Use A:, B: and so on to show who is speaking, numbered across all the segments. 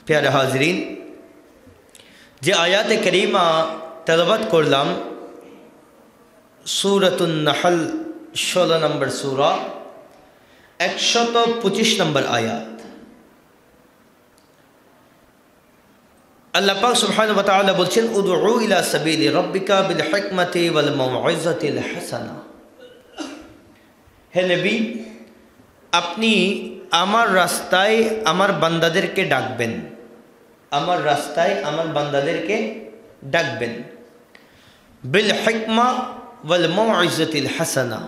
A: प्यारे हाजरीन, जे आयात करीमा तलवत करलाम सूरतुन नहल 16 नम्बर सूरा 125 नम्बर आयात। अल्लाह पाक सुब्हानहु व तआला बोलছেন उदउ इला सबीली रब्बिका बिल हिकमति वल मौइज़तिल हसना। हे नबी, আপনি আমার রাস্তায় আমার বান্দাদেরকে ডাকবেন, আমার রাস্তায় আমার বান্দাদেরকে ডাকবেন। বিল হিকমা ওয়াল মৌইজাতিল হাসানা,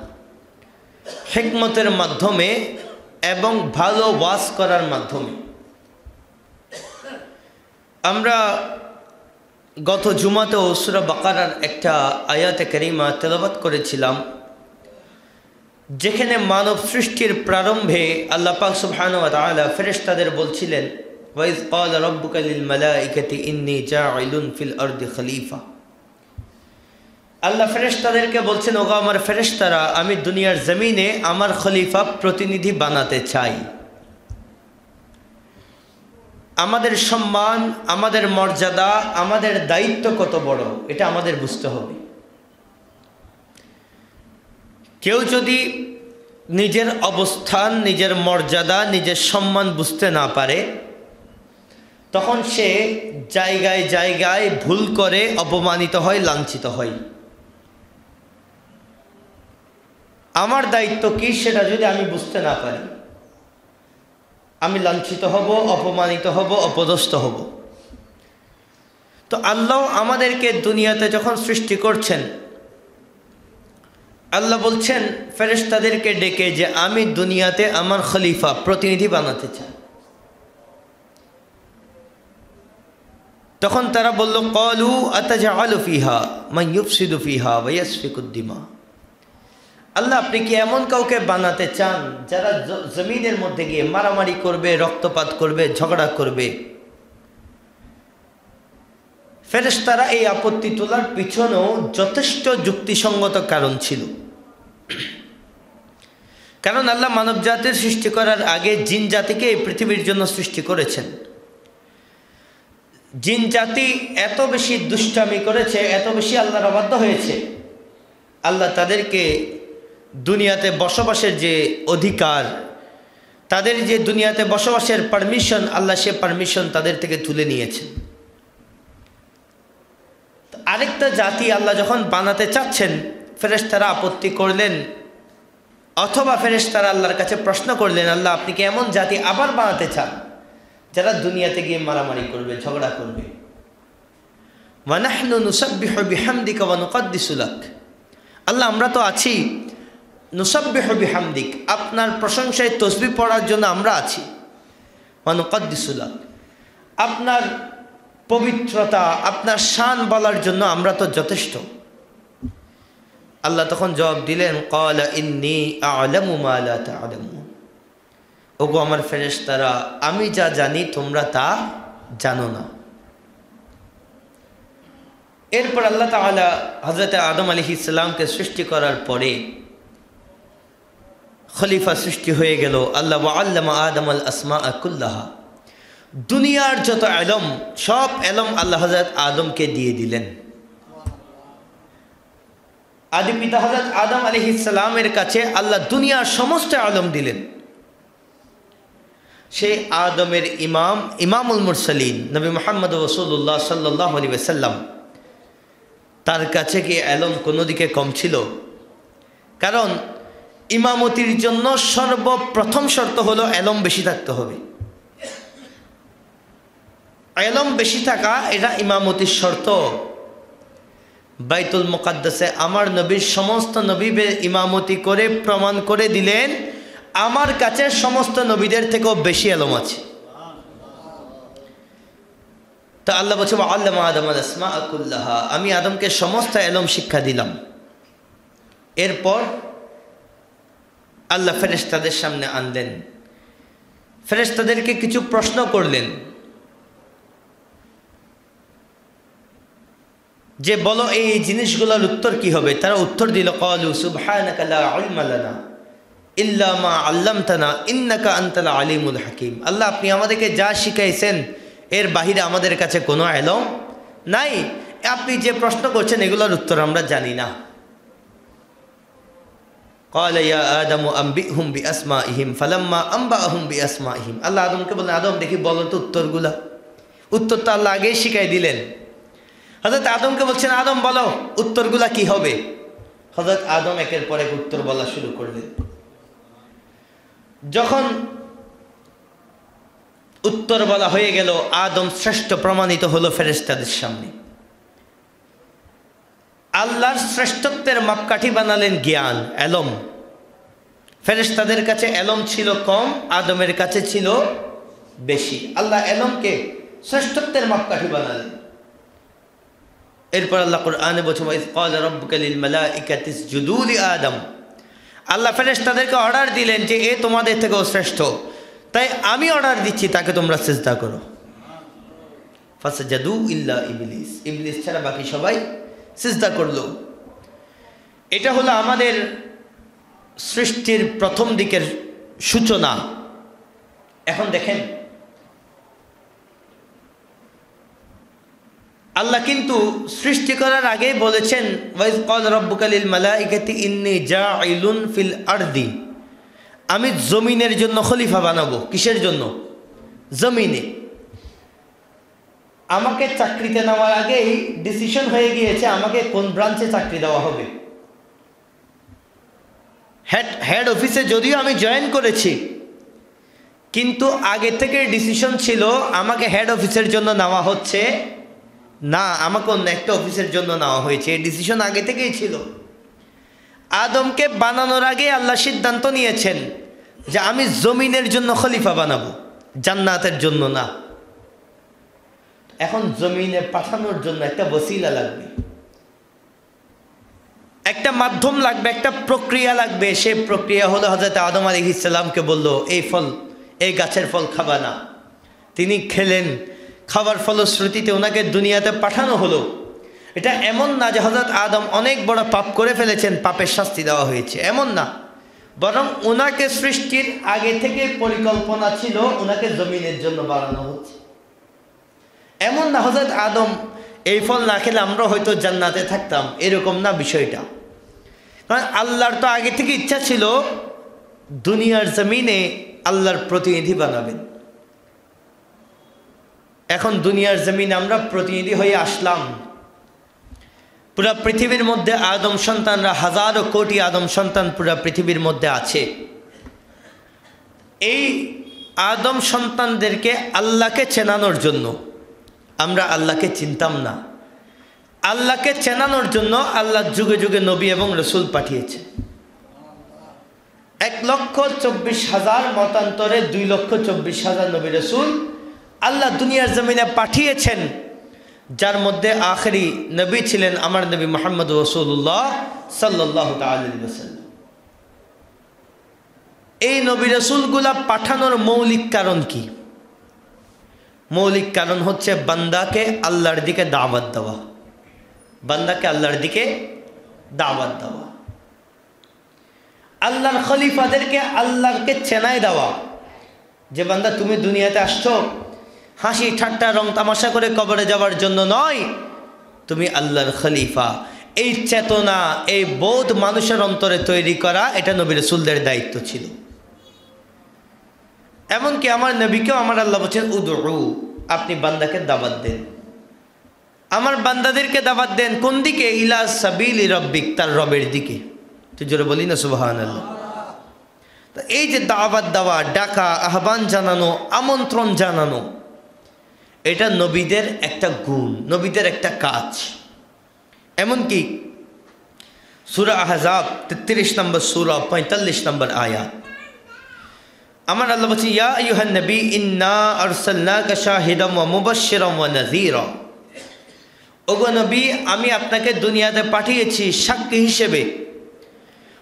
A: হিকমতের মাধ্যমে এবং ভালো ওয়াজ করার মাধ্যমে। আমরা গত জুমাতেও সূরা বাকারার একটা আয়াতে কারিমা তেলাওয়াত করেছিলাম, যেখানে মানব সৃষ্টির প্রারম্ভে আল্লাহ পাক সুবহানাহু ওয়া তাআলা ফেরেশতাদের বলছিলেন ওয়াইজ ক্বালা রাব্বুকা লিল মালাইকাতি ইন্নী জাইলুন ফিল আরদি খলিফা। আল্লাহ ফেরেশতাদেরকে বলছেন, ওগো আমার ফেরেশতারা, আমি দুনিয়ার জমিনে আমার খলিফা প্রতিনিধি বানাতে চাই। আমাদের সম্মান, আমাদের মর্যাদা, আমাদের দায়িত্ব কত বড় এটা আমাদের বুঝতে হবে। কেউ যদি নিজের অবস্থান, নিজের মর্যাদা, নিজের সম্মান বুঝতে না পারে, তখন সে জায়গায় জায়গায় ভুল করে, অপমানিত হয়, লাঞ্ছিত হয়। আমার দায়িত্ব কি সেটা যদি আমি বুঝতে না পারি, আমি লাঞ্ছিত হব, অপমানিত হব, অপদস্থ হব। তো আল্লাহ আমাদেরকে দুনিয়াতে যখন সৃষ্টি করছেন, আল্লাহ বলছেন ফেরেশতাদেরকে ডেকে যে আমি দুনিয়াতে আমার খলিফা প্রতিনিধি বানাতে চাই। তখন তারা বলল, ক্বালু আতাজআলু ফিহা মান ইউফসিদু ফিহা ওয়া ইয়াসফিকুদ দিমা। আল্লাহ, আপনি কি এমন কাউকে বানাতে চান যারা জমিনের মধ্যে গিয়ে মারামারি করবে, রক্তপাত করবে, ঝগড়া করবে? ফেরেশতারা এই আপত্তি তোলার পিছনেও যথেষ্ট যুক্তিসঙ্গত কারণ ছিল। কারণ আল্লাহ মানব জাতির সৃষ্টি করার আগে জিন জাতিকে এই পৃথিবীর জন্য সৃষ্টি করেছেন। জিন জাতি এত বেশি দুষ্টামি করেছে, এত বেশি আল্লাহর অবাধ্য হয়েছে, আল্লাহ তাদেরকে দুনিয়াতে বসবাসের যে অধিকার, তাদের যে দুনিয়াতে বসবাসের পারমিশন, আল্লাহ সে পারমিশন তাদের থেকে তুলে নিয়েছেন। আরেকটা জাতি আল্লাহ যখন বানাতে চাচ্ছেন, ফেরেশতারা আপত্তি করলেন, অথবা ফেরেশতারা আল্লাহর কাছে প্রশ্ন করলেন, আল্লাহ আপনি কি এমন জাতি আবার বানাতে চান যারা দুনিয়াতে গিয়ে মারামারি করবে, ঝগড়া করবে? ওয়া নাহনু নুসাব্বিহু বিহামদিকা ওয়া নুকদ্দিসু লাক। আল্লাহ, আমরা তো আছি নুসাব্বিহু বিহামদিক, আপনার প্রশংসায় তসবিহ পড়ার জন্য আমরা আছি। ওয়া নুকদ্দিসু লাক, আপনার পবিত্রতা, আপনার শান বলার জন্য আমরা তো যথেষ্ট। আল্লাহ তখন জবাব দিলেন, ক্বালা ইন্নী আ'লামু মা লা তা'লামুন। ওগো আমার ফেরেশতারা, আমি যা জানি তোমরা তা জানো না। এরপর আল্লাহ তাআলা হযরত আদম আলাইহিস সালামকে সৃষ্টি করার পরে খলিফা সৃষ্টি হয়ে গেল। আল্লাহ ওয়া আল্লামা আদম আল আসমাআ কুল্লাহা, দুনিয়ার যত ইলম, সব ইলম আল্লাহ হযরত আদমকে দিয়ে দিলেন। আদি পিতা হযরত আদম আলাইহিস সালামের কাছে আল্লাহ দুনিয়ার সমস্ত ইলম দিলেন। সেই আদমের ইমাম, ইমামুল মুরসালিন নবী মুহাম্মদ রাসূলুল্লাহ সাল্লাল্লাহু আলাইহি ওয়াসাল্লাম, তার কাছে কি ইলম কোনো দিকে কম ছিল? কারণ ইমামতির জন্য সর্বপ্রথম শর্ত হলো ইলম বেশি থাকতে হবে। ইলম বেশি থাকা এটা ইমামতির শর্ত। বাইতুল মুকাদ্দাসে আমার নবীর সমস্ত নবীদের ইমামতি করে প্রমাণ করে দিলেন, আমার কাছে সমস্ত নবীদের থেকেও বেশি ইলম আছে। তা আল্লাহ বলছে, আল্লামা আদম আল আসমাআ কুল্লাহা, আমি আদমকে সমস্ত ইলম শিক্ষা দিলাম। এরপর আল্লাহ ফেরেশতাদের সামনে আনলেন, ফেরেশতাদেরকে কিছু প্রশ্ন করলেন যে বলো এই জিনিসগুলোর উত্তর কি হবে? তারা উত্তর দিল, ক্বালু সুবহানাকা লা ইলমা লানা ইল্লা মা আল্লামতানা ইন্নাকা আনতাল আলিমুল হাকিম। আল্লাহ, আপনি আমাদেরকে যা শিখাইছেন এর বাহিরে আমাদের কাছে কোনো ইলম নাই। আপনি যে প্রশ্ন করছেন এগুলোর উত্তর আমরা জানি না। قال يا آدم أنبئهم بأسمائهم فلما أنبأهم بأسمائهم আল্লাহ আদমকে বলেন, আদম দেখি বলো তো উত্তরগুলা। উত্তর তো আল্লাহ আগেই শিখাই দিলেন। হযরত আদমকে বলছেন, আদম বলো উত্তরগুলা কি হবে। হযরত আদম একের পর এক উত্তর বলা শুরু করলেন। যখন উত্তর বলা হয়ে গেল, আদম শ্রেষ্ঠ প্রমাণিত হলো ফেরেশতাদের সামনে। আল্লাহর শ্রেষ্ঠত্বের মাপকাঠি বানালেন জ্ঞান, এলম। ফেরেশতাদের কাছে এলম ছিল কম, আদমের কাছে ছিল বেশি। আল্লাহ এলমকে শ্রেষ্ঠত্বের মাপকাঠি বানালেন। এরপর আল্লাহ কুরআনে বলছেন, ওয়াইজ ক্বালা রাব্বুকা লিল মালাইকাতি ইসজুদু লি আদম। আল্লাহ ফেরেশতাদেরকে অর্ডার দিলেন যে এ তোমাদের থেকেও শ্রেষ্ঠ, তাই আমি অর্ডার দিচ্ছি তাকে তোমরা সিজদা করো। ফাসাজাদু ইল্লা ইবলিস, ইবলিস ছাড়া বাকি সবাই সিজদা করলো। এটা হলো আমাদের সৃষ্টির প্রথম দিকের সূচনা। এখন দেখেন, আল্লাহ কিন্তু সৃষ্টি করার আগেই বলেছেন, ওয়াইজ ক্বালা রাব্বুকা লিল মালাইকাতি ইন্নী জাইলুন ফিল আরদি, আমি জমিনের জন্য খলিফা বানাবো। কিসের জন্য? জমিনে। আমাকে চাকরিতে নেওয়ার আগেই ডিসিশন হয়ে গিয়েছে আমাকে কোন ব্রাঞ্চে চাকরি দেওয়া হবে। হেড অফিসে যদিও আমি জয়েন করেছি, কিন্তু আগে থেকে ডিসিশন ছিল আমাকে হেড অফিসের জন্য নেওয়া হচ্ছে না, আমাকে অন্য একটা অফিসের জন্য নেওয়া হয়েছে। এই ডিসিশন আগে থেকেই ছিল। আদমকে বানানোর আগে আল্লাহ সিদ্ধান্ত নিয়েছেন যে আমি জমিনের জন্য খলিফা বানাবো, জান্নাতের জন্য না। এখন জমিনে পাঠানোর জন্য একটা ওসিলা লাগবে, একটা মাধ্যম লাগবে, একটা প্রক্রিয়া লাগবে। সেই প্রক্রিয়া হলো হযরত আদম আলাইহিস সালামকে বলল, এই ফল, এই গাছের ফল খাবা না। তিনি খেলেন, খাবার ফলশ্রুতিতে ওনাকে দুনিয়াতে পাঠানো হলো। এটা এমন না যে হযরত আদম অনেক বড় পাপ করে ফেলেছেন, পাপের শাস্তি দেওয়া হয়েছে, এমন না। বরং ওনাকে সৃষ্টির আগে থেকে পরিকল্পনা ছিল ওনাকে জমিনের জন্য বানানো হচ্ছে। এমন না হযরত আদম এই ফল না খেলে আমরা হয়তো জান্নাতে থাকতাম, এরকম না বিষয়টা। কারণ আল্লাহর তো আগে থেকে ইচ্ছা ছিল দুনিয়ার জমিনে আল্লাহর প্রতিনিধি বানাবেন। এখন দুনিয়ার জমিনে আমরা প্রতিনিধি হয়ে আসলাম। পুরা পৃথিবীর মধ্যে আদম সন্তানরা, হাজারো কোটি আদম সন্তান পুরা পৃথিবীর মধ্যে আছে। এই আদম সন্তানদেরকে আল্লাহকে চেনানোর জন্য, আমরা আল্লাহকে চিনতাম না, আল্লাহকে চেনানোর জন্য আল্লাহ যুগে যুগে নবী এবং রসুল পাঠিয়েছে। 1,24,000 মতান্তরে 2,24,000 নবী রসুল আল্লাহ দুনিয়ার জমিনে পাঠিয়েছেন, যার মধ্যে আখেরি নবী ছিলেন আমার নবী মুহাম্মদ রাসূলুল্লাহ সাল্লাল্লাহু আলাইহি ওয়াসাল্লাম। এই নবী রসুলগুলা পাঠানোর মৌলিক কারণ কি? মৌলিক কারণ হচ্ছে বান্দাকে আল্লাহর দিকে দাওয়াত দেওয়া, বান্দাকে আল্লাহর দিকে দাওয়াত দেওয়া, আল্লাহর খলিফাদেরকে আল্লাহকে চেনায় দেওয়া। যে বান্দা তুমি দুনিয়াতে আসছো হাসি ঠাট্টা রং তামাশা করে কবরে যাওয়ার জন্য নয়, তুমি আল্লাহর খলিফা। এই চেতনা, এই বোধ মানুষের অন্তরে তৈরি করা, এটা নবী রাসূলদের দায়িত্ব ছিল। এমনকি আমার নবীকেও আমার আল্লাহ বলছেন, উদউ, আপনি বান্দাকে দাওয়াত দেন, আমার বান্দাদেরকে দাওয়াত দেন। কোন দিকে? ইলা সাবিলি রাব্বিক, তার রবের দিকে। তুই জোরে বলি না সুবহানাল্লাহ। তো এই যে দাওয়াত দেওয়া, ডাকা, আহ্বান জানানো, আমন্ত্রণ জানানো, এটা নবীদের একটা গুণ, নবীদের একটা কাজ। এমনকি সূরা আহজাব 33 নম্বর সূরা 45 নম্বর আয়াত, আমার আল্লাহ বলছে, ইয়া আইয়ুহান নবী ইন্না আরসালনাকা শাহিদাম ওয়া মুবাশশিরাম ওয়া নাযীরা। ওগো নবী, আমি আপনাকে দুনিয়াতে পাঠিয়েছি সাক্ষী হিসেবে,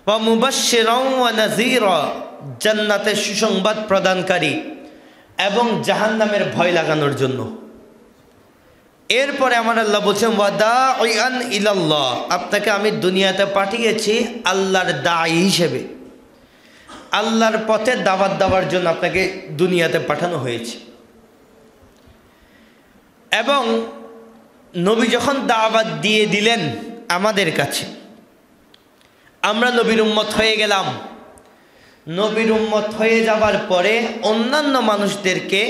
A: ওয়া মুবাশশিরাম ওয়া নাযীরা, জান্নাতের সুসংবাদ প্রদানকারী এবং জাহান্নামের ভয় লাগানোর জন্য। এরপরে আমার আল্লাহ বলছেন, ওয়া দাঈআন ইলাল্লাহ, আপনাকে আমি দুনিয়াতে পাঠিয়েছি আল্লাহর দাঈ হিসেবে, আল্লাহর পথে দাওয়াত দেওয়ার জন্য আপনাকে দুনিয়াতে পাঠানো হয়েছে। এবং নবী যখন দাওয়াত দিয়ে দিলেন আমাদের কাছে, আমরা নবীর উম্মত হয়ে গেলাম। নবীর উম্মত হয়ে যাওয়ার পরে অন্যান্য মানুষদেরকে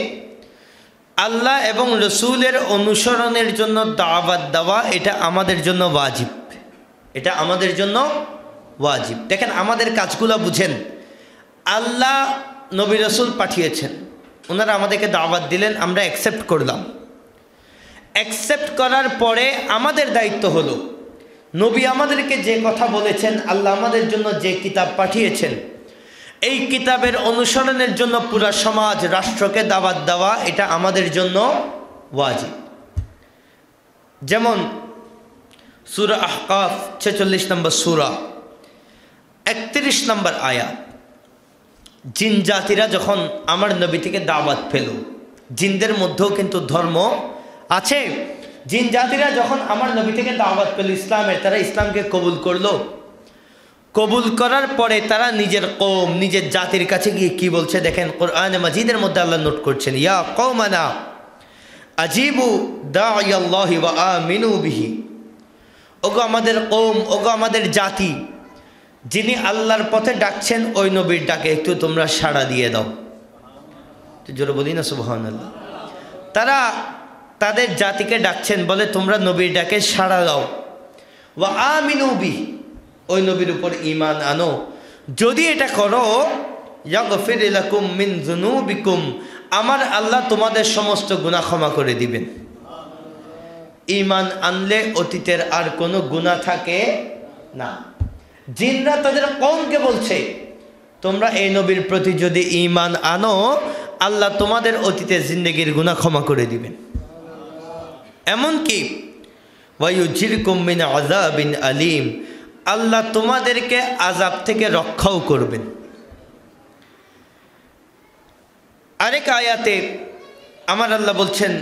A: আল্লাহ এবং রসুলের অনুসরণের জন্য দাওয়াত দেওয়া, এটা আমাদের জন্য ওয়াজিব। এটা আমাদের জন্য ওয়াজিব। দেখেন আমাদের কাজগুলো বুঝেন। আল্লাহ নবী রসুল পাঠিয়েছেন, ওনারা আমাদেরকে দাওয়াত দিলেন, আমরা অ্যাকসেপ্ট করলাম। অ্যাকসেপ্ট করার পরে আমাদের দায়িত্ব হলো নবী আমাদেরকে যে কথা বলেছেন, আল্লাহ আমাদের জন্য যে কিতাব পাঠিয়েছেন, এই কিতাবের অনুসরণের জন্য পুরা সমাজ রাষ্ট্রকে দাওয়াত দেওয়া, এটা আমাদের জন্য ওয়াজিব। যেমন সূরা আহকাফ 46 নম্বর সূরা 31 নম্বর আয়াত, জিন জাতিরা যখন আমার নবী থেকে দাওয়াত পেল, জিনদের মধ্যেও কিন্তু ধর্ম আছে। জিন জাতিরা যখন আমার নবী থেকে দাওয়াত পেল ইসলামের, তারা ইসলামকে কবুল করলো। কবুল করার পরে তারা নিজের কওম, নিজের জাতির কাছে গিয়ে কি বলছে দেখেন, কোরআনে মাজিদের মধ্যে আল্লাহ নোট করছেন, ইয়া কওমানা আজিবু দাঈয়াল্লাহি ওয়া আমিনু বিহি। ওগো আমাদের কওম, ওগো আমাদের জাতি, যিনি আল্লাহর পথে ডাকছেন ওই নবীর ডাকে একটু তোমরা সাড়া দিয়ে দাও। জোরে বলি না সুবহানাল্লাহ। তারা তাদের জাতিকে ডাকছেন, বলে তোমরা নবীর ডাকে সাড়া দাও। ওয়া আমিনু বিহি, ওই নবীর উপর ঈমান আনো। যদি এটা করো, ইয়াগফির লাকুম মিন যুনুবিকুম, আমার আল্লাহ তোমাদের সমস্ত গুনাহ ক্ষমা করে দিবেন। ঈমান আনলে অতীতের আর কোনো গুনাহ থাকে না। জিনরা তাদের কওমকে বলছে, তোমরা এই নবীর প্রতি যদি ঈমান আনো, আল্লাহ তোমাদের অতীতের জিন্দেগির গুনাহ ক্ষমা করে দিবেন। এমনকি ওয়ায়ুজিরকুম মিন আযাবিন আলীম, আল্লাহ তোমাদেরকে আযাব থেকে রক্ষাও করবেন। আরেক আয়াতে আমার আল্লাহ বলছেন,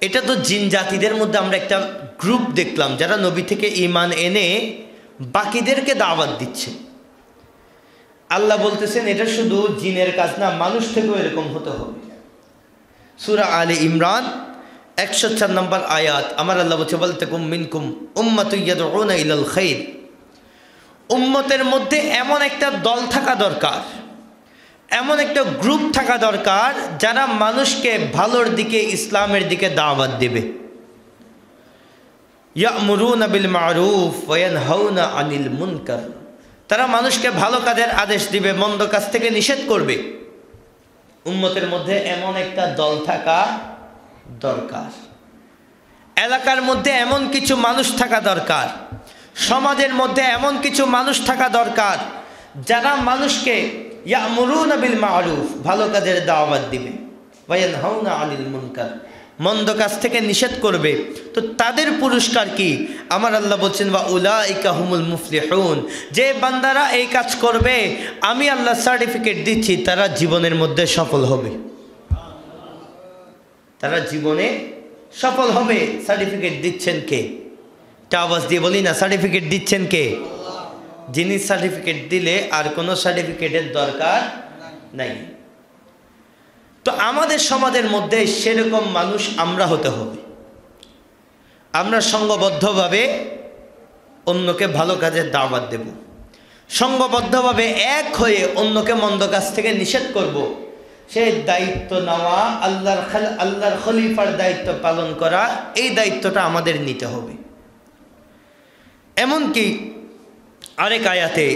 A: এটা তো জিন জাতিদের মধ্যে আমরা একটা গ্রুপ দেখলাম যারা নবী থেকে ঈমান এনে বাকিদেরকে দাওয়াত দিচ্ছে। আল্লাহ বলতেছেন এটা শুধু জিনের কাজ না, মানুষ থেকেও এরকম হতে হবে। সূরা আলে ইমরান 104 নম্বর আয়াত আমার আল্লাহ বলছে, ওয়ালতাকুম মিনকুম উম্মাতুন ইয়াদউনা ইলাল খাইর। উম্মতের মধ্যে এমন একটা দল থাকা দরকার, এমন একটা গ্রুপ থাকা দরকার যারা মানুষকে ভালোর দিকে, ইসলামের দিকে দাওয়াত দেবে। ইয়ামুরুনা বিল মারুফ ওয়া ইয়ানহাউনা আনিল মুনকার, তারা মানুষকে ভালো কাজের আদেশ দিবে, মন্দ কাজ থেকে নিষেধ করবে। উম্মতের মধ্যে এমন একটা দল থাকা দরকার। এলাকার মধ্যে এমন কিছু মানুষ থাকা দরকার, সমাজের মধ্যে এমন কিছু মানুষ থাকা দরকার যারা মানুষকে ইয়ামুরুনা বিল মারুফ, ভালো কাজের দাওয়াত দিবে, ওয়া ইয়ানহাউনা আনিল মুনকার, মন্দ কাজ থেকে নিষেধ করবে। তো তাদের পুরস্কার কি? আমার আল্লাহ বলছেন, ওয়া উলাইকা হুমুল মুফলিহুন, যে বান্দারা এই কাজ করবে আমি আল্লাহ সার্টিফিকেট দিচ্ছি তারা জীবনের মধ্যে সফল হবে। তারা জীবনে সফল হবে। সার্টিফিকেট দিচ্ছেন কে? আওয়াজ দিয়ে বলি না, সার্টিফিকেট দিচ্ছেন কে? যিনি সার্টিফিকেট দিলে আর কোনো সার্টিফিকেটের দরকার নাই। তো আমাদের সমাজের মধ্যে সেরকম মানুষ আমরা হতে হবে। আমরা সংঘবদ্ধভাবে অন্যকে ভালো কাজের দাওয়াত দেব, সংঘবদ্ধভাবে এক হয়ে অন্যকে মন্দ কাজ থেকে নিষেধ করব। সেই দায়িত্ব নেওয়া, আল্লাহর খলিফার দায়িত্ব পালন করা, এই দায়িত্বটা আমাদের নিতে হবে। এমনকি আরেক আয়াতে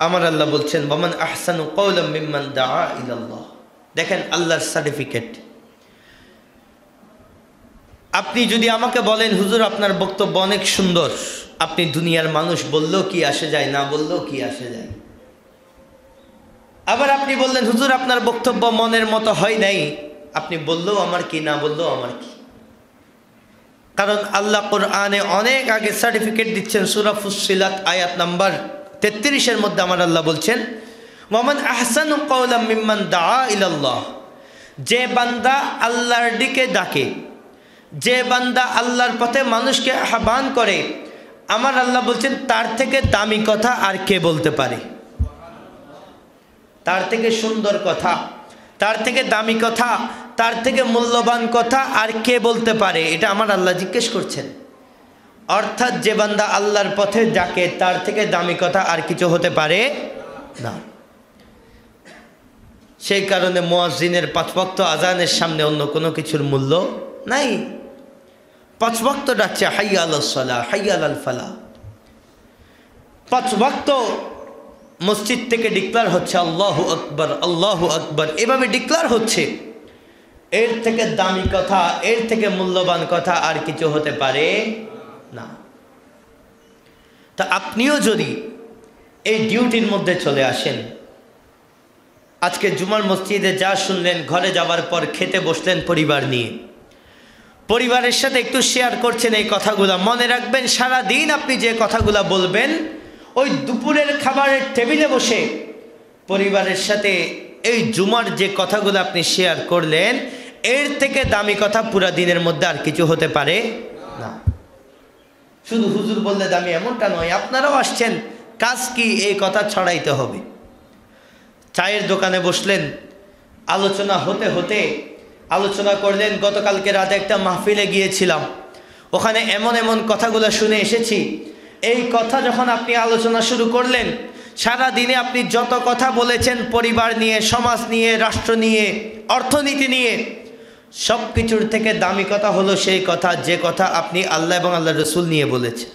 A: আমার আল্লাহ বলছেন, ওয়ামান আহসানু কওলাম মিম্মান দাআ ইলাল্লাহ। দেখেন আল্লাহর সার্টিফিকেট। আপনি যদি আমাকে বলেন, হুজুর আপনার বক্তব্য অনেক সুন্দর, আপনি দুনিয়ার মানুষ বললেও কি আসে যায়, না বললেও কি আসে যায়। আবার আপনি বললেন, হুজুর আপনার বক্তব্য মনের মতো হয় নাই, আপনি বললেও আমার কি, না বললেও আমার কি। কারণ আল্লাহ কোরআনে অনেক আগে সার্টিফিকেট দিচ্ছেন। সূরা ফুসসিলাত আয়াত নাম্বার 33-এর মধ্যে আমার আল্লাহ বলছেন, ওয়ামান আহসানু কওলাম মিম্মান দাআ ইলাল্লাহ, যে বান্দা আল্লাহর দিকে ডাকে, যে বান্দা আল্লাহর পথে মানুষকে আহ্বান করে, আমার আল্লাহ বলছেন তার থেকে দামি কথা আর কে বলতে পারে? তার থেকে সুন্দর কথা, তার থেকে দামি কথা, তার থেকে মূল্যবান কথা আর কে বলতে পারে? এটা আমার আল্লাহ জিজ্ঞেস করছেন। অর্থাৎ যে বান্দা আল্লাহর পথে ডাকে তার থেকে দামি কথা আর কিছু হতে পারে না। সেই কারণে মুয়াজ্জিনের 5 ওয়াক্ত আজানের সামনে অন্য কোনো কিছুর মূল্য নাই। 5 ওয়াক্ত ডাকছে হাইয়া আলাস সালাহ, হাইয়া আলাল ফালাহ। 5 ওয়াক্ত মসজিদ থেকে ডিক্লার হচ্ছে আল্লাহু আকবার, আল্লাহু আকবার, এভাবে ডিক্লার হচ্ছে। এর থেকে দামি কথা, এর থেকে মূল্যবান কথা আর কিছু হতে পারে না। তা আপনিও যদি এই ডিউটির মধ্যে চলে আসেন, আজকে জুমার মসজিদে যা শুনলেন, ঘরে যাওয়ার পর খেতে বসলেন পরিবার নিয়ে, পরিবারের সাথে একটু শেয়ার করছেন এই কথাগুলো, মনে রাখবেন সারা দিন আপনি যে কথাগুলো বলবেন, ওই দুপুরের খাবারের টেবিলে বসে পরিবারের সাথে এই জুমার যে কথাগুলো আপনি শেয়ার করলেন, এর থেকে দামি কথা পুরা দিনের মধ্যে আর কিছু হতে পারে না। শুধু হুজুর বললে দামি এমনটা নয়, আপনারাও আসছেন, কাজ কি এই কথা ছড়াইতে হবে। চায়ের দোকানে বসলেন, আলোচনা হতে হতে আলোচনা করলেন, গতকালকে রাতে একটা মাহফিলে গিয়েছিলাম, ওখানে এমন এমন কথাগুলো শুনে এসেছি। এই কথা যখন আপনি আলোচনা শুরু করলেন, সারা দিনে আপনি যত কথা বলেছেন পরিবার নিয়ে, সমাজ নিয়ে, রাষ্ট্র নিয়ে, অর্থনীতি নিয়ে, সব কিছুর থেকে দামি কথা হলো সেই কথা যে কথা আপনি আল্লাহ এবং আল্লাহ রসুল নিয়ে বলেছেন।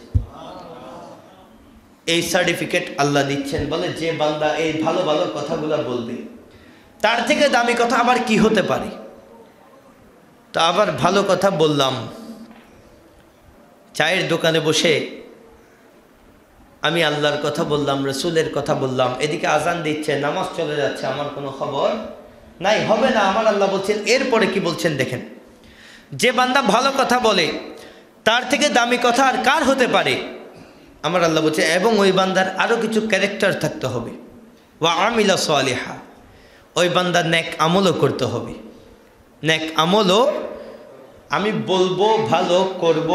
A: এই সার্টিফিকেট আল্লাহ দিচ্ছেন, বলে যে বান্দা এই ভালো ভালো কথাগুলো বলবে, তার থেকে দামি কথা আবার কি হতে পারে। তো আবার ভালো কথা বললাম, চায়ের দোকানে বসে আমি আল্লাহর কথা বললাম, রসুলের কথা বললাম, এদিকে আজান দিচ্ছে, নামাজ চলে যাচ্ছে, আমার কোনো খবর নাই, হবে না। আমার আল্লাহ বলছেন এরপরে কি বলছেন দেখেন, যে বান্দা ভালো কথা বলে তার থেকে দামি কথা আর কার হতে পারে। আমার আল্লাহ বলছে এবং ওই বান্দার আরও কিছু ক্যারেক্টার থাকতে হবে, ওয়া আমিলা সালিহা, ওই বান্দার নেক আমলও করতে হবে। নেক আমলও, আমি বলবো ভালো, করব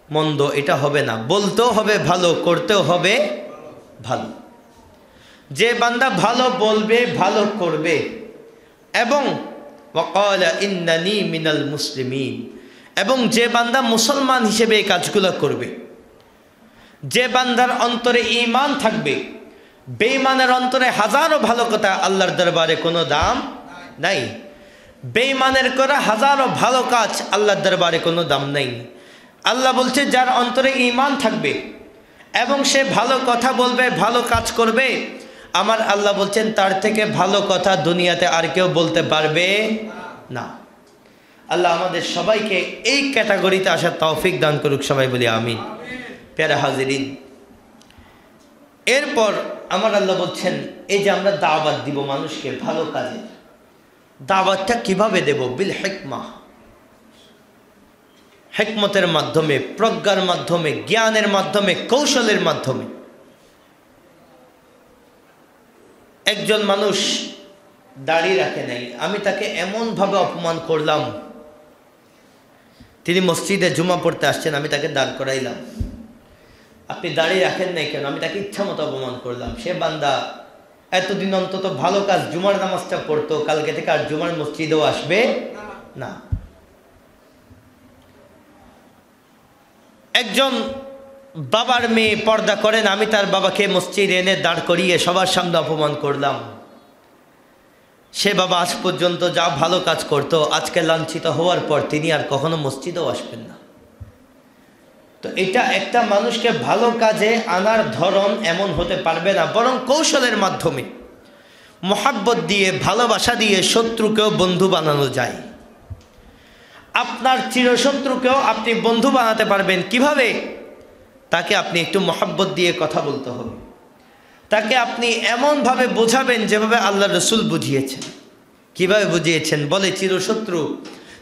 A: মন্দ, এটা হবে না, বলতেও হবে ভালো, করতেও হবে ভালো। যে বান্দা ভালো বলবে, ভালো করবে, এবং ওয়াকালা ইন্নানি মিনাল মুসলিমিন, এবং যে বান্দা মুসলমান হিসেবে এই কাজগুলো করবে, যে বান্দার অন্তরে ঈমান থাকবে, বেঈমানের অন্তরে হাজারো ভালো কথা আল্লাহর দরবারে কোনো দাম নাই। বেঈমানের করা হাজারো ভালো কাজ আল্লাহর দরবারে কোনো দাম নাই। আল্লাহ বলছে যার অন্তরে ঈমান থাকবে এবং সে ভালো কথা বলবে, ভালো কাজ করবে, আমার আল্লাহ বলছেন তার থেকে ভালো কথা দুনিয়াতে আর কেউ বলতে পারবে না। আল্লাহ আমাদের সবাইকে এই ক্যাটাগরিতে আসার তৌফিক দান করুক, সবাই বলি আমিন। প্যারা হাজিরিন, এরপর আমার আল্লাহ বলছেন এই যে আমরা দাওয়াত দিব মানুষকে ভালো কাজে, দাওয়াতটা কিভাবে দেব? বিল হিকমা, হিকমতের মাধ্যমে, প্রজ্ঞার মাধ্যমে, জ্ঞানের মাধ্যমে, কৌশলের মাধ্যমে। একজন মানুষ দাড়ি রাখে নাই, আমি তাকে এমনভাবে অপমান করলাম, তিনি মসজিদে জুমা পড়তে আসছেন, আমি তাকে দাঁড় করাইলাম, আপনি দাড়ি রাখেন নাই কেন? আমি তাকে ইচ্ছা মতো অপমান করলাম। সে বান্দা এতদিন অন্তত ভালো কাজ, জুমার নামাজটা পড়তো, কালকে থেকে আর জুমার মসজিদেও আসবে না। একজন বাবার মেয়ে পর্দা করেন, আমি তার বাবাকে মসজিদে এনে দাঁড় করিয়ে সবার সামনে অপমান করলাম। সে বাবা আজ পর্যন্ত যা ভালো কাজ করত, আজকে লাঞ্ছিত হওয়ার পর তিনি আর কখনো মসজিদেও আসবেন না। তো এটা একটা মানুষকে ভালো কাজে আনার ধরন এমন হতে পারবে না, বরং কৌশলের মাধ্যমে, মহাব্বত দিয়ে, ভালোবাসা দিয়ে শত্রুকেও বন্ধু বানানো যায়। আপনার চিরশত্রুকেও আপনি বন্ধু বানাতে পারবেন কিভাবে? তাকে আপনি একটু মহাব্বত দিয়ে কথা বলতে হবে, তাকে আপনি এমনভাবে বোঝাবেন যেভাবে আল্লাহ রসুল বুঝিয়েছেন। কিভাবে বুঝিয়েছেন? বলে চিরশত্রু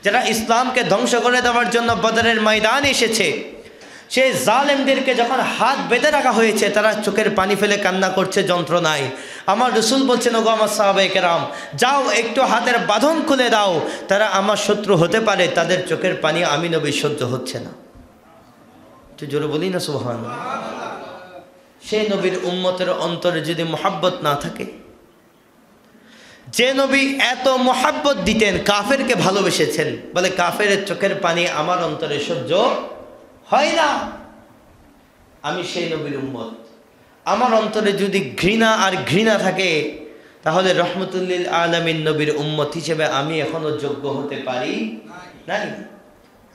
A: যারা ইসলামকে ধ্বংস করে দেওয়ার জন্য বদরের ময়দানে এসেছে, সেই জালেমদেরকে যখন হাত বেঁধে রাখা হয়েছে, তারা চোখের পানি ফেলে কান্না করছে যন্ত্রণায়। আমার রসুল বলছেন, ওগো আমার সাহাবায়ে কেরাম, যাও একটু হাতের বাঁধন খুলে দাও, তারা আমার শত্রু হতে পারে, তাদের চোখের পানি আমি নবী সহ্য হচ্ছে না। একটু জোরে বলি না সুবহানাল্লাহ। সেই নবীর উম্মতের অন্তরে যদি মুহাব্বত না থাকে, যে নবী এত মোহাব্বত দিতেন, কাফেরকে ভালোবেসেছেন, বলে কাফেরের চোখের পানি আমার অন্তরে সহ্য হয় না, আমি সেই নবীর উম্মত। আমার অন্তরে যদি ঘৃণা আর ঘৃণা থাকে, তাহলে রহমতুল্লিল আলামিন নবীর উম্মত হিসেবে আমি এখনো যোগ্য হতে পারি নাই।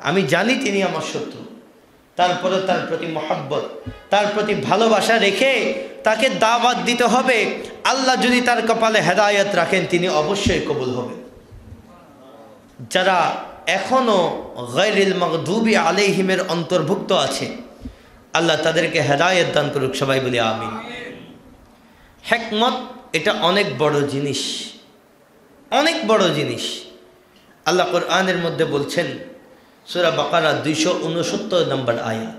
A: আমি জানি তিনি আমার শত্রু, তারপরে তার প্রতি মোহাব্বত, তার প্রতি ভালোবাসা রেখে তাকে দাওয়াত দিতে হবে। আল্লাহ যদি তার কপালে হেদায়েত রাখেন, তিনি অবশ্যই কবুল হবেন। যারা এখনো গায়রিল মাগদুবি আলাইহিমের অন্তর্ভুক্ত আছে, আল্লাহ তাদেরকে হেদায়েত দান করুক, সবাই বলি আমিন। হিকমত এটা অনেক বড় জিনিস, অনেক বড় জিনিস। আল্লাহ কোরআনের মধ্যে বলছেন, সূরা বাকারা 269 নম্বর আয়াত,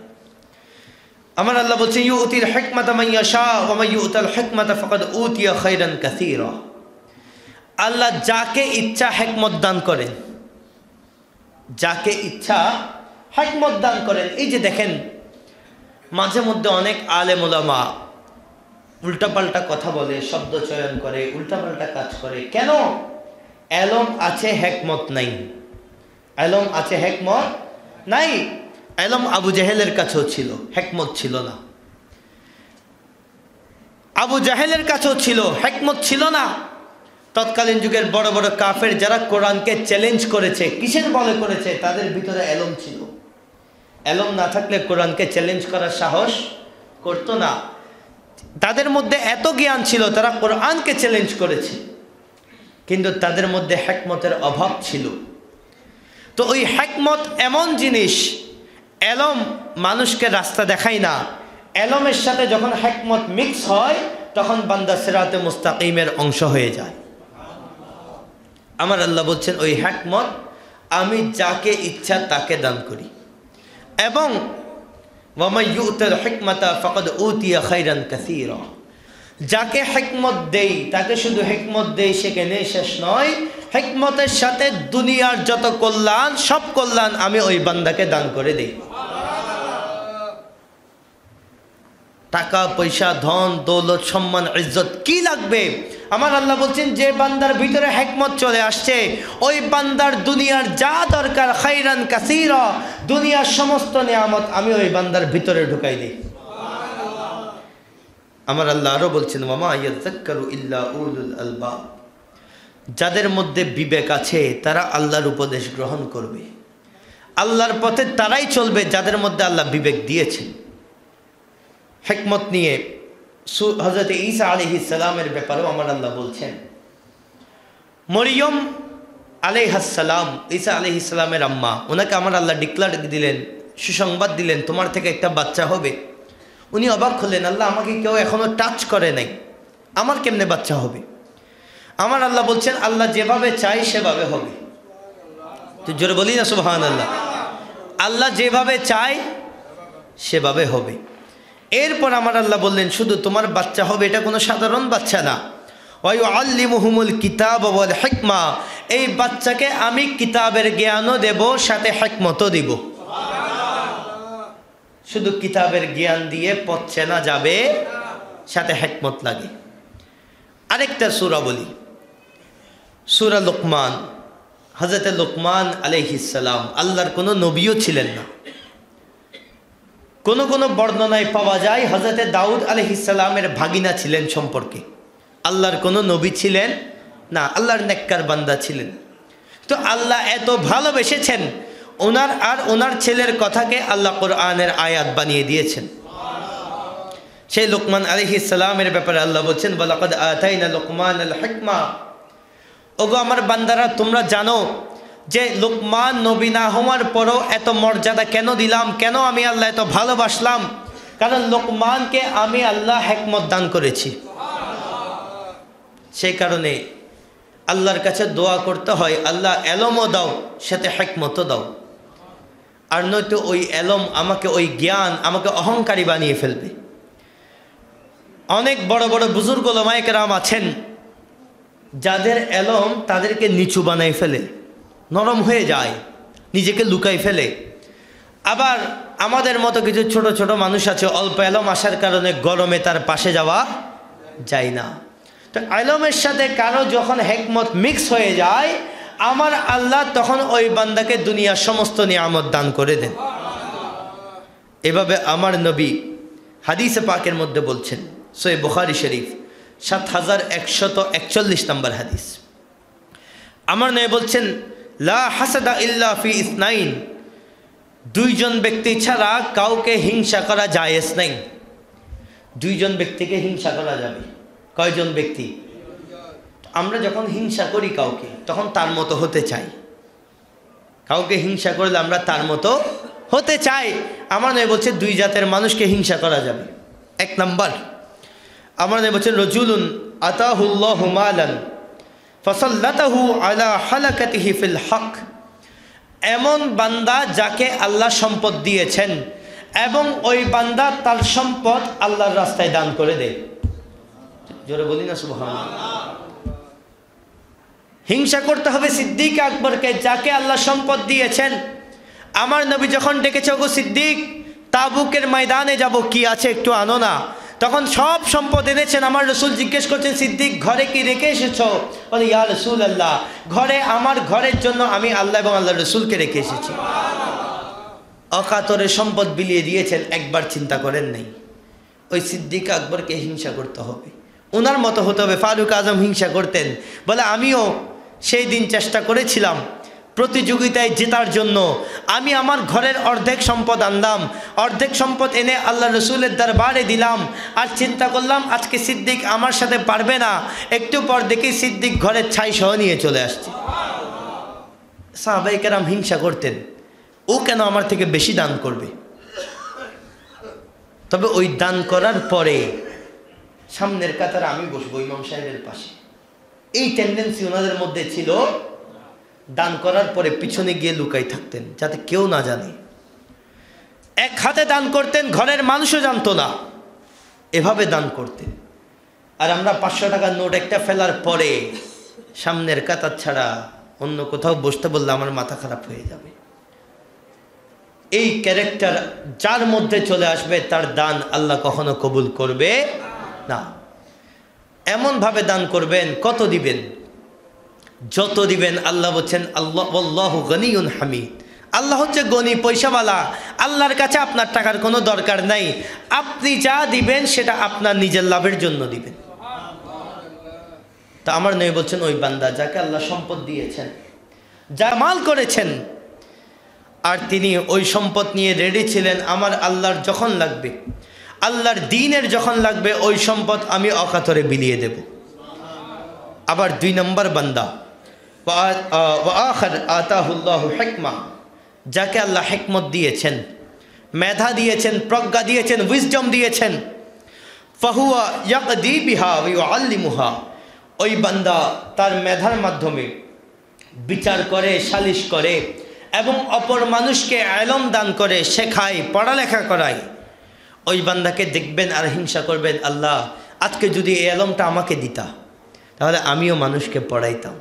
A: আমার আল্লাহ বলছেন, ইউতিল হিকমাতা মান ইয়াশা ওয়া মান ইউতাল হিকমাতা ফাকাদ উতিয়া খায়রান কাসীরা। আল্লাহ যাকে ইচ্ছা হিকমত দান করেন, যাকে ইচ্ছা হিকমত দান করেন। এই যে দেখেন, মাঝে মধ্যে অনেক আলেম ওলামা উল্টাপাল্টা কথা বলে, শব্দ চয়ন করে, উল্টাপাল্টা কাজ করে। কেন? এলম আছে, হিকমত নাই। এলম আছে, হিকমত নাই। এলম আবু জাহেলের কাছেও ছিল, হিকমত ছিল না। আবু জাহেলের কাছেও ছিল, হিকমত ছিল না। তৎকালীন যুগের বড় বড় কাফের যারা কোরআনকে চ্যালেঞ্জ করেছে, কিসের বলে করেছে? তাদের ভিতরে এলম ছিল। এলম না থাকলে কোরআনকে চ্যালেঞ্জ করার সাহস করতো না। তাদের মধ্যে এত জ্ঞান ছিল, তারা কোরআনকে চ্যালেঞ্জ করেছে, কিন্তু তাদের মধ্যে হিকমতের অভাব ছিল। তো ওই হিকমত এমন জিনিস, এলম মানুষকে রাস্তা দেখায় না। এলমের সাথে যখন হিকমত মিক্স হয়, তখন বান্দা সিরাতে মুস্তাকিমের অংশ হয়ে যায়। আমার আল্লাহ বলছেন, ওই হিকমত আমি যাকে ইচ্ছা তাকে দান করি। এবং ওয়া মান ইউতাল হিকমাতা ফাকাদ উতিয়া খায়রান কাসীরা, যাকে হিকমত দেই তাকে শুধু হিকমত দেই সেখানে শেষ নয়, হিকমতের সাথে দুনিয়ার যত কল্যাণ, সব কল্যাণ আমি ওই বান্দাকে দান করে দেই। টাকা পয়সা, ধন দৌলত, সম্মান, ইজ্জত কি লাগবে? আমার আল্লাহ বলছেন, যে বান্দার ভিতরে হিকমত চলে আসছে, ওই বান্দার দুনিয়ার যা দরকার, খায়রান কাসীরা, দুনিয়ার সমস্ত নিয়ামত আমি ওই বান্দার ভিতরে ঢুকাই দিই। আমার আল্লাহ আরো বলছেন, ওয়া মা ইয়াযাক্কারু ইল্লা উলুল আলবাব, যাদের মধ্যে বিবেক আছে তারা আল্লাহর উপদেশ গ্রহণ করবে, আল্লাহর পথে তারাই চলবে যাদের মধ্যে আল্লাহ বিবেক দিয়েছেন। হিকমত নিয়ে হযরত ঈসা আলাইহিস সালামের ব্যাপারেও আমার আল্লাহ বলছেন, মরিয়ম আলাইহিস সালাম, ঈসা আলাইহিস সালামের আম্মা, ওনাকে আমার আল্লাহ ডিক্লার দিলেন, সুসংবাদ দিলেন, তোমার থেকে একটা বাচ্চা হবে। উনি অবাক হলেন, আল্লাহ আমাকে কেউ এখনো টাচ করে নাই, আমার কেমনে বাচ্চা হবে? আমার আল্লাহ বলছেন, আল্লাহ যেভাবে চাই সেভাবে হবে। তুই জোরে বলি না সুবহানাল্লাহ। আল্লাহ যেভাবে চাই সেভাবে হবে। এরপর আমার আল্লাহ বললেন, শুধু তোমার বাচ্চা হবে, এটা কোনো সাধারণ বাচ্চা না। ওয়া ইউআল্লিমুহুমুল কিতাব ওয়াল হিকমা, এই বাচ্চাকে আমি কিতাবের জ্ঞানও দেব, সাথে হিকমতও দিব। শুধু কিতাবের জ্ঞান দিয়ে পথ চেনা যাবে, সাথে হিকমত লাগে। আরেকটা সূরা বলি, সূরা লুকমান। হযরত লুকমান আলাইহিস সালাম আল্লাহর কোনো নবীও ছিলেন না। কোন কোন বর্ণনায় পাওয়া যায় হযরত দাউদ আলাইহিস সালামের ভাগিনা ছিলেন সম্পর্কে। আল্লাহর কোনো নবী ছিলেন না, আল্লাহর নেককার বান্দা ছিলেন। তো আল্লাহ এত ভালোবেসেছেন, ওনার আর ওনার ছেলের কথাকে আল্লাহ কোরআনের আয়াত বানিয়ে দিয়েছেন। সেই লুকমান আলাইহিস সালামের ব্যাপারে আল্লাহ বলছেন, ওয়ালাকাদ আতাইনা লুকমানাল হিকমা, ওগো আমার বান্দারা, তোমরা জানো যে লুকমান নবী না হওয়ার পরও এত মর্যাদা কেন দিলাম, কেন আমি আল্লাহ এত ভালোবাসলাম? কারণ লুকমানকে আমি আল্লাহ হিকমত দান করেছি। সেই কারণে আল্লাহর কাছে দোয়া করতে হয়, আল্লাহ এলমও দাও, সাথে হিকমতও দাও। আর নয়তো ওই এলম আমাকে, ওই জ্ঞান আমাকে অহংকারী বানিয়ে ফেলবে। অনেক বড় বড় বুজুর্গ ওলামায়ে কেরাম আছেন, যাদের এলম তাদেরকে নিচু বানাই ফেলে, নরম হয়ে যায়, নিজেকে লুকাই ফেলে। আবার আমাদের মতো কিছু ছোট ছোট মানুষ আছে, অল্প এলম আসার কারণে গরমে তার পাশে যাওয়া যায় না। তো ইলমের সাথে কারো যখন হিকমত মিক্স হয়ে যায়, আমার আল্লাহ তখন ওই বান্দাকে দুনিয়ার সমস্ত নিয়ামত দান করে দেন। এভাবে আমার নবী হাদিসে পাকের মধ্যে বলছেন, সহিহ বুখারী শরীফ 7141 নম্বর হাদিস, আমার নবী বলছেন, লা হাসাদা ইল্লা ফি ইসনাইন, দুইজন ব্যক্তি ছাড়া কাউকে হিংসা করা জায়েজ নাই। দুইজন ব্যক্তিকে হিংসা করা যাবে। কয়জন ব্যক্তি? আমরা যখন হিংসা করি কাউকে, তখন তার মতো হতে চাই। কাউকে হিংসা করলে আমরা তার মতো হতে চাই। আমার নবী বলছে দুই জাতের মানুষকে হিংসা করা যাবে। এক নাম্বার, আমার নবী বলছেন, রজুলুন আতাহুল্লাহু মালান ফাসাল্লাতাহু আলা হালাকাতিহি ফিল হক, এমন বান্দা যাকে আল্লাহ সম্পদ দিয়েছেন এবং ওই বান্দা তার সম্পদ আল্লাহর রাস্তায় দান করে দেয়। জোরে বলি না সুবহানাল্লাহ। হিংসা করতে হবে সিদ্দিক আকবরকে, যাকে আল্লাহ সম্পদ দিয়েছেন। আমার নবী যখন ডেকেছে, ওগো সিদ্দিক, তাবুকের ময়দানে যাব, কি আছে একটু আনো না। তখন সব সম্পদ এনেছেন। আমার রসুল জিজ্ঞেস করছেন, সিদ্দিক ঘরে কি রেখে এসেছো? বলে, ইয়া রাসূলুল্লাহ, ঘরে আমার ঘরের জন্য আমি আল্লাহ এবং আল্লাহ রসুলকে রেখে এসেছি। অকাতরে সম্পদ বিলিয়ে দিয়েছেন, একবার চিন্তা করেন নাই। ওই সিদ্দিক আকবরকে হিংসা করতে হবে, ওনার মতো হতে হবে। ফারুক আজম হিংসা করতেন, বলে আমিও সেই দিন চেষ্টা করেছিলাম প্রতিযোগিতায় জেতার জন্য। আমি আমার ঘরের অর্ধেক সম্পদ আনলাম, অর্ধেক সম্পদ এনে আল্লাহ রসুলের দরবারে দিলাম, আর চিন্তা করলাম আজকে সিদ্দিক আমার সাথে পারবে না। একটু পর দেখি সিদ্দিক ঘরের ছাই সহ নিয়ে চলে আসছে। সাহাবায়ে কেরাম হিংসা করতেন, ও কেন আমার থেকে বেশি দান করবে। তবে ওই দান করার পরে সামনের কাতারে আমি বসবো ইমাম সাহেবের পাশে, এই টেন্ডেন্সি ওনাদের মধ্যে ছিল। দান করার পরে পিছনে গিয়ে লুকাই থাকতেন, যাতে কেউ না জানে। এক হাতে দান করতেন, ঘরের মানুষও জানতো না, এভাবে দান করতেন। আর আমরা 500 টাকার নোট একটা ফেলার পরে সামনের কাতার ছাড়া অন্য কোথাও বসতে বললে আমার মাথা খারাপ হয়ে যাবে। এই ক্যারেক্টার যার মধ্যে চলে আসবে, তার দান আল্লাহ কখনো কবুল করবে না। এমনভাবে দান করবেন, কত দিবেন? যত দিবেন। আল্লাহ বলছেন, আল্লাহু গনিয়ুন হামিদ, আল্লাহ হচ্ছে গনি, পয়সাওয়ালা। আল্লাহর কাছে আপনার টাকার কোনো দরকার নাই। আপনি যা দিবেন সেটা আপনার নিজের লাভের জন্য দিবেন। তা আমার নবী বলছেন, ওই বান্দা যাকে আল্লাহ সম্পদ দিয়েছেন, যা মাল করেছেন, আর তিনি ওই সম্পদ নিয়ে রেডি ছিলেন, আমার আল্লাহর যখন লাগবে, আল্লাহর দ্বীনের যখন লাগবে, ওই সম্পদ আমি অকাতরে বিলিয়ে দেব। আবার 2 নম্বর বান্দা, ওয়াআখার আতাহুল্লাহু হিকমা, যাকে আল্লাহ হিকমত দিয়েছেন, মেধা দিয়েছেন, প্রজ্ঞা দিয়েছেন, উইজডম দিয়েছেন। ফাহুয়া ইয়াকদি বিহা ওয়া ইউআল্লিমুহা, ওই বান্দা তার মেধার মাধ্যমে বিচার করে, সালিশ করে এবং অপর মানুষকে ইলম দান করে, শেখায়, পড়ালেখা করায়। ওই বান্দাকে দেখবেন আর হিংসা করবেন, আল্লাহ আজকে যদি এই ইলমটা আমাকে দিতা, তাহলে আমিও মানুষকে পড়াইতাম।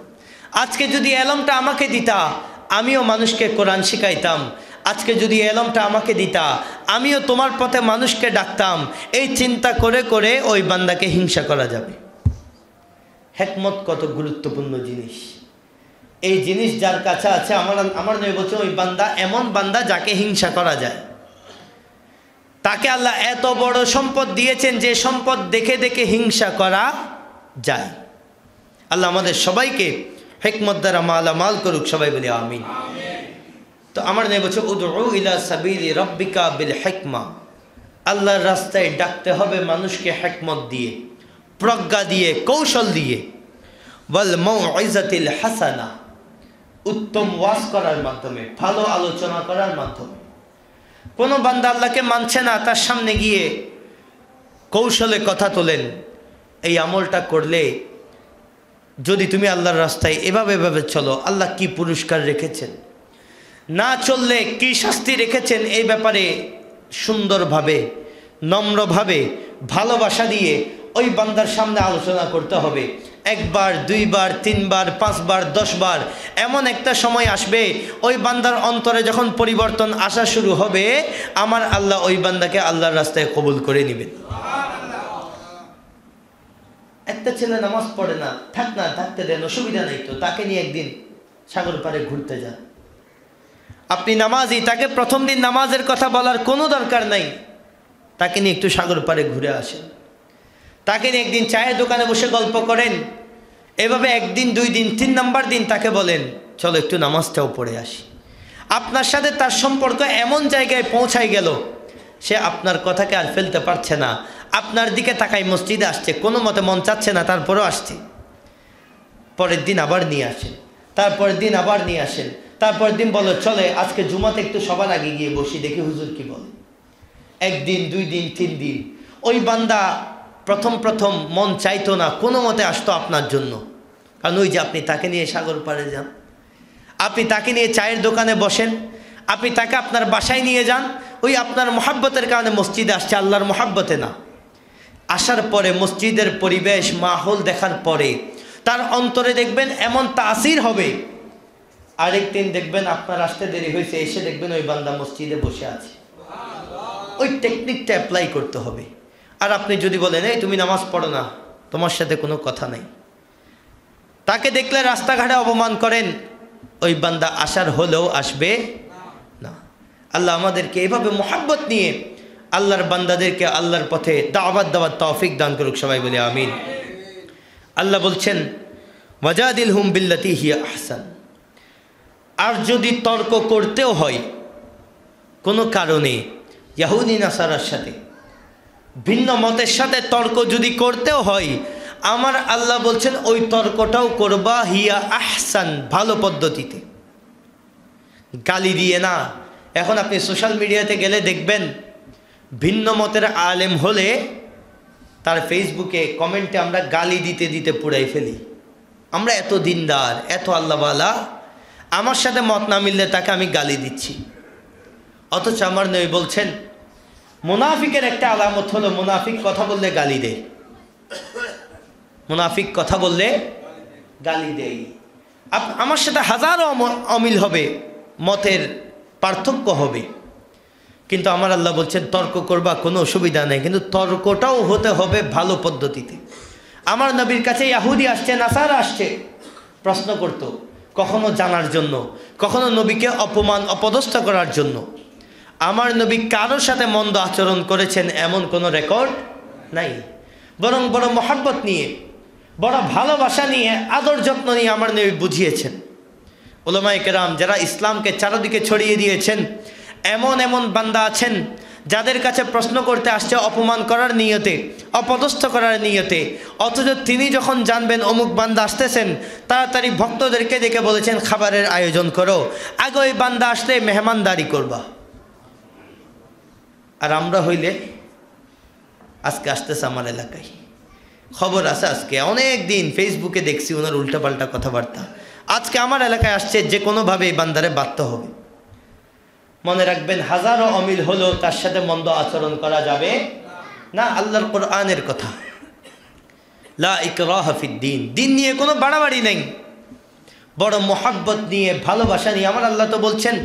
A: আজকে যদি ইলমটা আমাকে দিতা, আমিও মানুষকে কোরআন শিখাইতাম। আজকে যদি ইলমটা আমাকে দিতা, আমিও তোমার পথে মানুষকে ডাকতাম। এই চিন্তা করে করে ওই বান্দাকে হিংসা করা যাবে। হিকমত কত গুরুত্বপূর্ণ জিনিস। এই জিনিস যার কাছে আছে, আমার নবী বলছে, ওই বান্দা এমন বান্দা যাকে হিংসা করা যায়। তাকে আল্লাহ এত বড় সম্পদ দিয়েছেন যে সম্পদ দেখে দেখে হিংসা করা যায়। আল্লাহ আমাদের সবাইকে হিকমত দ্বারা মালামাল করুক, সবাই বলি আমিন। তো আমার নবী বলছে, উদউ ইলা সাবিলি রাব্বিকা বিল হিকমা, আল্লাহর রাস্তায় ডাকতে হবে মানুষকে হিকমত দিয়ে, প্রজ্ঞা দিয়ে, কৌশল দিয়ে। ওয়াল মাউইজাতিল হাসানা, উত্তম ওয়াজ করার মাধ্যমে, ভালো আলোচনা করার মাধ্যমে। কোনো বান্দা আল্লাহকে মানছে না, তার সামনে গিয়ে কৌশলে কথা তোলেন, এই আমলটা করলে যদি তুমি আল্লাহর রাস্তায় এভাবে এভাবে চলো, আল্লাহ কি পুরস্কার রেখেছেন, না চললে কি শাস্তি রেখেছেন, এই ব্যাপারে সুন্দরভাবে, নম্রভাবে, ভালোবাসা দিয়ে ওই বান্দার সামনে আলোচনা করতে হবে। 1 বার, 2 বার, 3 বার, 5 বার, 10 বার। এমন একটা সময় আসবে, ওই বান্দার অন্তরে যখন পরিবর্তন আসা শুরু হবে, আমার আল্লাহ ওই বান্দাকে আল্লাহর রাস্তায় কবুল করে নেবেন। একটা ছেলে নামাজ পড়ে না, থাক না, থাকতে দেন, অসুবিধা নেই তো, তাকে নিয়ে একদিন সাগর পাড়ে ঘুরতে যান। আপনি নামাজি, তাকে প্রথম দিন নামাজের কথা বলার কোনো দরকার নাই, তাকে নিয়ে একটু সাগর পাড়ে ঘুরে আসেন। তাকে নিয়ে একদিন চায়ের দোকানে বসে গল্প করেন। এভাবে একদিন, 2 দিন, 3 নাম্বার দিন তাকে বলেন চলো একটু নামাজটাও পড়ে আসি। আপনার সাথে তার সম্পর্ক এমন জায়গায় পৌঁছায় গেল, সে আপনার কথাকে আর ফেলতে পারছে না, আপনার দিকে তাকাই মসজিদে আসছে, কোনো মতে মন চাচ্ছে না, তারপরেও আসছে। পরের দিন আবার নিয়ে আসেন, তারপরের দিন আবার নিয়ে আসেন, তারপরের দিন বলো চলে আজকে জুমাতে একটু সবার আগে গিয়ে বসি, দেখি হুজুর কি বলে। 1 দিন, 2 দিন, 3 দিন। ওই বান্দা প্রথম মন চাইতো না, কোনো মতে আসতো আপনার জন্য, কারণ ওই যে আপনি তাকে নিয়ে সাগর পাড়ে যান, আপনি তাকে নিয়ে চায়ের দোকানে বসেন, আপনি তাকে আপনার বাসায় নিয়ে যান, ওই আপনার মহাব্বতের কারণে মসজিদে আসছে, আল্লাহর মহাব্বতে না। আসার পরে মসজিদের পরিবেশ মাহৌল দেখার পরে তার অন্তরে দেখবেন এমন তাসির হবে, আরেকদিন দেখবেন আপনার আসতে দেরি হয়েছে, এসে দেখবেন ওই বান্দা মসজিদে বসে আছে। ওই টেকনিকটা অ্যাপ্লাই করতে হবে। আর আপনি যদি বলেন এই তুমি নামাজ পড়ো না, তোমার সাথে কোনো কথা নাই, তাকে দেখলে রাস্তাঘাটে অপমান করেন, ওই বান্দা আসার হলেও আসবে না। আল্লাহ আমাদেরকে এভাবে মোহাব্বত নিয়ে আল্লাহর বান্দাদেরকে আল্লাহর পথে দাওয়াত দেওয়ার তৌফিক দান করুক, সবাই বলে আমিন। আল্লাহ বলছেন ওয়াজাদিলহুম বিল্লাতি হিয়া আহসান। আর যদি তর্ক করতেও হয় কোনো কারণে, ইহুদি নাসারার সাথে, ভিন্ন মতের সাথে তর্ক যদি করতেও হয়, আমার আল্লাহ বলছেন ওই তর্কটাও করবা হিয়া আহসান, ভালো পদ্ধতিতে, গালি দিয়ে না। এখন আপনি সোশ্যাল মিডিয়াতে গেলে দেখবেন ভিন্ন মতের আলেম হলে তার ফেসবুকে কমেন্টে আমরা গালি দিতে দিতে পুড়াই ফেলি। আমরা এত দিনদার, এত আল্লাহওয়ালা, আমার সাথে মত না মিললে তাকে আমি গালি দিচ্ছি। অথচ আমার নবী বলছেন মুনাফিকের একটা আলামত হলো মুনাফিক কথা বললে গালি দেয়, মুনাফিক কথা বললে গালি দেয়। আমার সাথে হাজারো অমিল হবে, মতের পার্থক্য হবে, কিন্তু আমার আল্লাহ বলছেন তর্ক করবা, কোনো অসুবিধা নেই, কিন্তু তর্কটাও হতে হবে ভালো পদ্ধতিতে। আমার নবীর কাছে ইহুদি আসছে, নাসারা আসছে, প্রশ্ন করত, কখনো জানার জন্য, কখনো নবীকে অপমান অপদস্থ করার জন্য। আমার নবী কারোর সাথে মন্দ আচরণ করেছেন এমন কোনো রেকর্ড নাই, বরং বড় মহব্বত নিয়ে, বড় ভালোবাসা নিয়ে, আদর যত্ন নিয়ে আমার নবী বুঝিয়েছেন। উলামায়ে কেরাম যারা ইসলামকে চারদিকে ছড়িয়ে দিয়েছেন, এমন এমন বান্দা আছেন যাদের কাছে প্রশ্ন করতে আসছে অপমান করার নিয়তে, অপদস্থ করার নিয়তে, অথচ তিনি যখন জানবেন অমুক বান্দা আসতেছেন, তাড়াতাড়ি ভক্তদেরকে ডেকে বলেছেন খাবারের আয়োজন করো, আগে ওই বান্দা আসলে মেহমানদারি করবা। আর আমরা হইলে আজকে আসতেছে আমার এলাকায়, খবর আছে, আজকে অনেক দিন ফেসবুকে দেখছি ওনার উল্টাপাল্টা কথাবার্তা, আজকে আমার এলাকায় আসছে, যে কোনোভাবে এই বান্দারে বাধ্য হবে। মনে রাখবেন হাজারো অমিল হলেও তার সাথে মন্দ আচরণ করা যাবে না। আল্লাহর কোরআনের কথা, লা ইকরাহা ফিদ্দীন, দিন নিয়ে কোনো বাড়াবাড়ি নেই, বড় মোহাব্বত নিয়ে, ভালোবাসা নিয়ে। আমার আল্লাহ তো বলছেন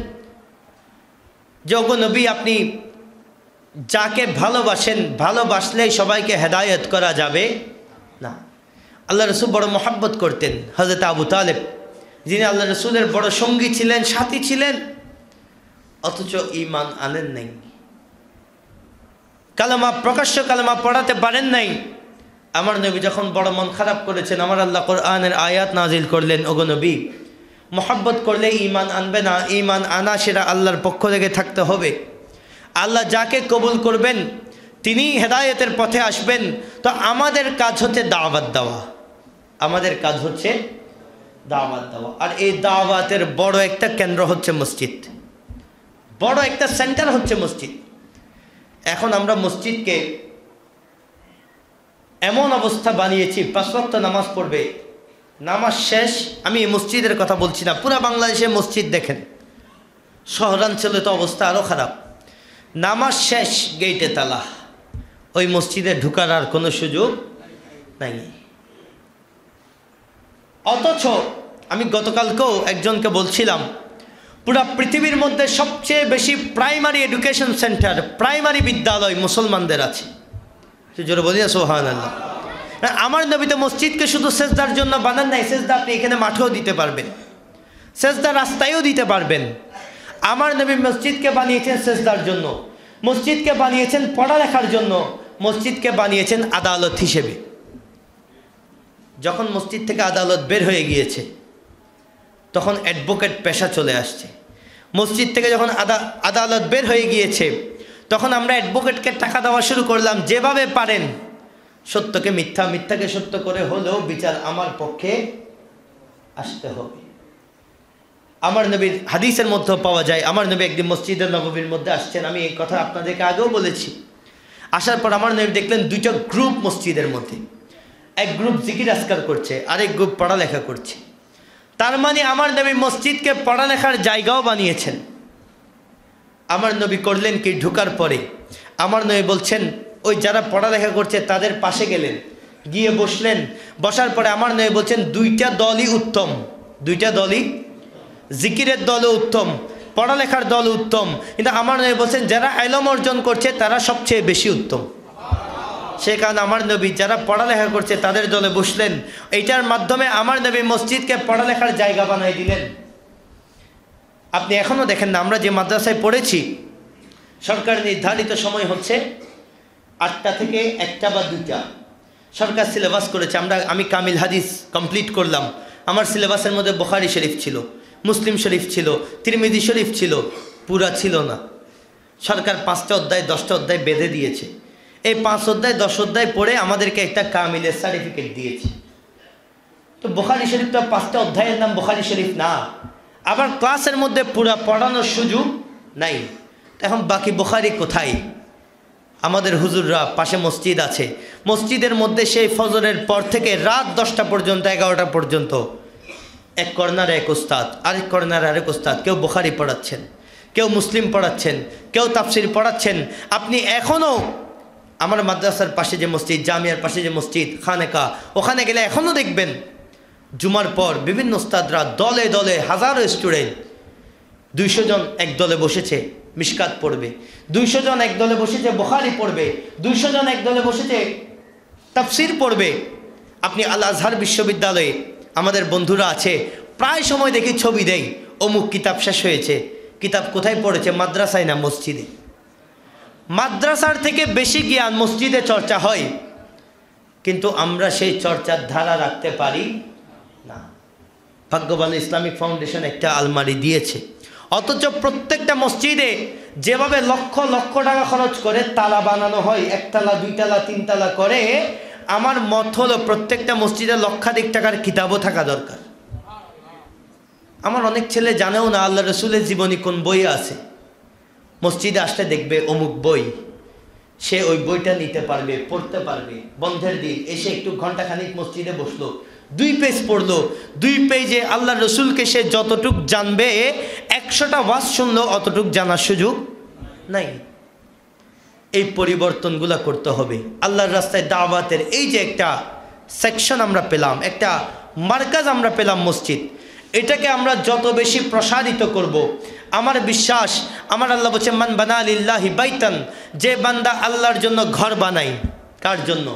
A: যে ওগো নবী, আপনি যাকে ভালোবাসেন, ভালোবাসলেই সবাইকে হেদায়েত করা যাবে না। আল্লাহ রসুল বড় মোহাব্বত করতেন হযরত আবু তালেব, যিনি আল্লাহ রসুলের বড় সঙ্গী ছিলেন, সাথী ছিলেন, অথচ ঈমান আনেন নাই, কালেমা, প্রকাশ্য কালেমা পড়াতে পারেন নাই। আমার নবী যখন বড় মন খারাপ করেছেন, আমার আল্লাহ কোরআনের আয়াত নাজিল করলেন, ওগো নবী, মোহাব্বত করলে ঈমান আনবে না, ঈমান আনা সেটা আল্লাহর পক্ষ থেকে থাকতে হবে। আল্লাহ যাকে কবুল করবেন তিনি হেদায়েতের পথে আসবেন। তো আমাদের কাজ হচ্ছে দাওয়াত দেওয়া, আমাদের কাজ হচ্ছে দাওয়াত দেওয়া। আর এই দাওয়াতের বড় একটা কেন্দ্র হচ্ছে মসজিদ, বড় একটা সেন্টার হচ্ছে মসজিদ। এখন আমরা মসজিদকে এমন অবস্থা বানিয়েছি, 5 ওয়াক্ত নামাজ পড়বে, নামাজ শেষ, আমি এই মসজিদের কথা বলছি না, পুরো বাংলাদেশে মসজিদ দেখেন, শহরাঞ্চলে তো অবস্থা আরও খারাপ। নামাজ শেষ, গেটে তালা, ওই মসজিদে ঢুকার আর কোনো সুযোগ নাই। অথচ আমি গতকালকেও একজনকে বলছিলাম, পুরা পৃথিবীর মধ্যে সবচেয়ে বেশি প্রাইমারি এডুকেশন সেন্টার, প্রাইমারি বিদ্যালয় মুসলমানদের আছে। জোরে বলি না সুবহানাল্লাহ। আমার নবী তো মসজিদকে শুধু সেজদার জন্য বানান নাই, সেজদা আপনি এখানে মাঠেও দিতে পারবেন, সেজদা রাস্তায়ও দিতে পারবেন। আমার নবী মসজিদকে বানিয়েছেন সেজদার জন্য, মসজিদকে বানিয়েছেন পড়ালেখার জন্য, মসজিদকে বানিয়েছেন আদালত হিসেবে। যখন মসজিদ থেকে আদালত বের হয়ে গিয়েছে তখন অ্যাডভোকেট পেশা চলে আসছে। মসজিদ থেকে যখন আদালত বের হয়ে গিয়েছে তখন আমরা অ্যাডভোকেটকে টাকা দেওয়া শুরু করলাম। যেভাবে পারেন সত্যকে মিথ্যা, মিথ্যাকে সত্য করে হলেও বিচার আমার পক্ষে আসতে হবে। আমার নবীর হাদিসের মধ্যেও পাওয়া যায়, আমার নবী একদিন মসজিদের নববীর মধ্যে আসছেন। আমি এই কথা আপনাদেরকে আগেও বলেছি। আসার পর আমার নবী দেখলেন দুইটা গ্রুপ মসজিদের মধ্যে, এক গ্রুপ জিকির আজকার করছে, আরেক গ্রুপ পড়ালেখা করছে। তার মানে আমার নবী মসজিদকে পড়ালেখার জায়গাও বানিয়েছেন। আমার নবী করলেন কি, ঢোকার পরে আমার নবী বলছেন ওই যারা পড়ালেখা করছে তাদের পাশে গেলেন, গিয়ে বসলেন। বসার পরে আমার নবী বলছেন দুইটা দলই উত্তম, দুইটা দলই, জিকিরের দলও উত্তম, পড়ালেখার দল উত্তম, কিন্তু আমার নবী বলছেন যারা ইলম অর্জন করছে তারা সবচেয়ে বেশি উত্তম। সে কারণে আমার নবী যারা পড়ালেখা করছে তাদের দলে বসলেন। এইটার মাধ্যমে আমার নবী মসজিদকে পড়ালেখার জায়গা বানিয়ে দিলেন। আপনি এখনও দেখেন না, আমরা যে মাদ্রাসায় পড়েছি সরকার নির্ধারিত সময় হচ্ছে 8টা থেকে 1টা বা 2টা। সরকার সিলেবাস করেছে, আমি কামিল হাদিস কমপ্লিট করলাম। আমার সিলেবাসের মধ্যে বুখারী শরীফ ছিল, মুসলিম শরীফ ছিল, তিরমিজি শরীফ ছিল, পুরা ছিল না। সরকার 5টা অধ্যায় 10টা অধ্যায় বেঁধে দিয়েছে। এই 5 অধ্যায় 10 অধ্যায় পড়ে আমাদেরকে একটা কামিলের সার্টিফিকেট দিয়েছে। তো বুখারী শরীফ তো 5টা অধ্যায়ের নাম বুখারী শরীফ না, আবার ক্লাসের মধ্যে পুরা পড়ানোর সুযোগ নাই। এখন বাকি বুখারী কোথায়? আমাদের হুজুররা পাশে মসজিদ আছে, মসজিদের মধ্যে সেই ফজরের পর থেকে রাত 10টা পর্যন্ত 11টা পর্যন্ত এক কর্নারে এক উস্তাদ, আরেক কর্নারে আরেক উস্তাদ, কেউ বুখারী পড়াচ্ছেন, কেউ মুসলিম পড়াচ্ছেন, কেউ তাফসির পড়াচ্ছেন। আপনি এখনও আমার মাদ্রাসার পাশে যে মসজিদ, জামিয়ার পাশে যে মসজিদ খানেকা, ওখানে গেলে এখনও দেখবেন জুমার পর বিভিন্ন উস্তাদরা দলে দলে হাজারো স্টুডেন্ট, 200 জন এক দলে বসেছে মিশকাত পড়বে, 200 জন এক দলে বসেছে বুখারী পড়বে, 200 জন এক দলে বসেছে তাফসির পড়বে। আপনি আল আজহার বিশ্ববিদ্যালয়ে আমাদের বন্ধুরা আছে, প্রায় সময় দেখি ছবি দেই, অমুক কিতাব শেষ হয়েছে। কিতাব কোথায় পড়েছে? মাদ্রাসায় না মসজিদে। মাদ্রাসার থেকে বেশি জ্ঞান মসজিদে চর্চা হয়, কিন্তু আমরা সেই চর্চার ধারা রাখতে পারি না। ভাগ্যবান ইসলামিক ফাউন্ডেশন একটা আলমারি দিয়েছে, অথচ প্রত্যেকটা মসজিদে যেভাবে লক্ষ লক্ষ টাকা খরচ করে তালা বানানো হয়, 1 তালা 2 তালা 3 তালা করে, আমার মত হলো প্রত্যেকটা মসজিদে লক্ষাধিক টাকার কিতাবও থাকা দরকার। আমার অনেক ছেলে জানেও না আল্লাহ রসুলের জীবনী কোন বই আছে। মসজিদে আসলে দেখবে অমুক বই, সে ওই বইটা নিতে পারবে, পড়তে পারবে। বন্ধের দিন এসে একটু ঘন্টাখানিক মসজিদে বসলো, 2 পেজ পড়লো, 2 পেজে আল্লাহ রসুলকে সে যতটুক জানবে 100টা ওয়াজ শুনলো অতটুক জানার সুযোগ নাই। এই পরিবর্তনগুলো করতে হবে। আল্লাহর রাস্তায় দাওয়াতের এই যে একটা সেকশন আমরা পেলাম, একটা মার্কাজ আমরা পেলাম মসজিদ, এটাকে আমরা যত বেশি প্রসারিত করব, আমার বিশ্বাস, আমার আল্লাহ বলছে মান বানা লিল্লাহি বাইতান, যে বান্দা আল্লাহর জন্য ঘর বানায়। কার জন্য?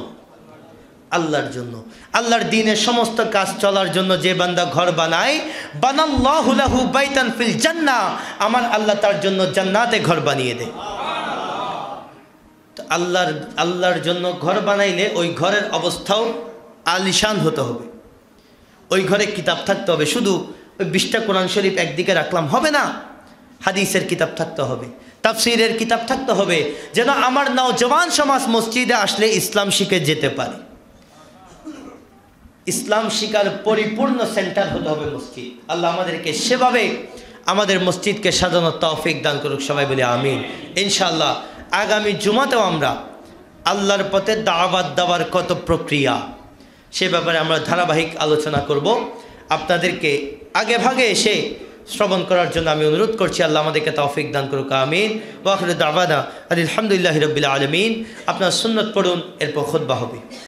A: আল্লাহর জন্য। আল্লাহর দ্বীনের সমস্ত কাজ চলার জন্য যে বান্দা ঘর বানায়, বানাল্লাহু লাহু বাইতান ফিল জান্নাহ, আমার আল্লাহ তার জন্য জান্নাতে ঘর বানিয়ে দেয়। তো আল্লাহর জন্য ঘর বানাইলে ওই ঘরের অবস্থাও আলিশান হতে হবে, ওই ঘরে কিতাব থাকতে হবে। শুধু ওই 20টা কোরআন শরীফ একদিকে রাখলাম হবে না, হাদিসের কিতাব থাকতে হবে, তাফসীরের কিতাব থাকতে হবে, যেন আমার নওজওয়ান সমাজ মসজিদে আসলে ইসলাম শিখে যেতে পারে। ইসলাম শিকার পরিপূর্ণ সেন্টার হতে হবে মসজিদ। আল্লাহ আমাদেরকে সেভাবে আমাদের মসজিদকে সাজানোর তৌফিক দান করুক। সবাই বলি আমিন। ইনশাআল্লাহ আগামী জুমাতেও আমরা আল্লাহর পথে দাওয়াত দেওয়ার কত প্রক্রিয়া, সে ব্যাপারে আমরা ধারাবাহিক আলোচনা করব। আপনাদেরকে আগে ভাগে এসে শ্রবণ করার জন্য আমি অনুরোধ করছি। আল্লাহ আমাদেরকে তৌফিক দান করুক। আমিন। ওয়া আখিরু দাওয়ানা আলহামদুলিল্লাহি রাব্বিল আলামিন। আপনারা সুন্নাত পড়ুন, এরপর খুতবা হবে।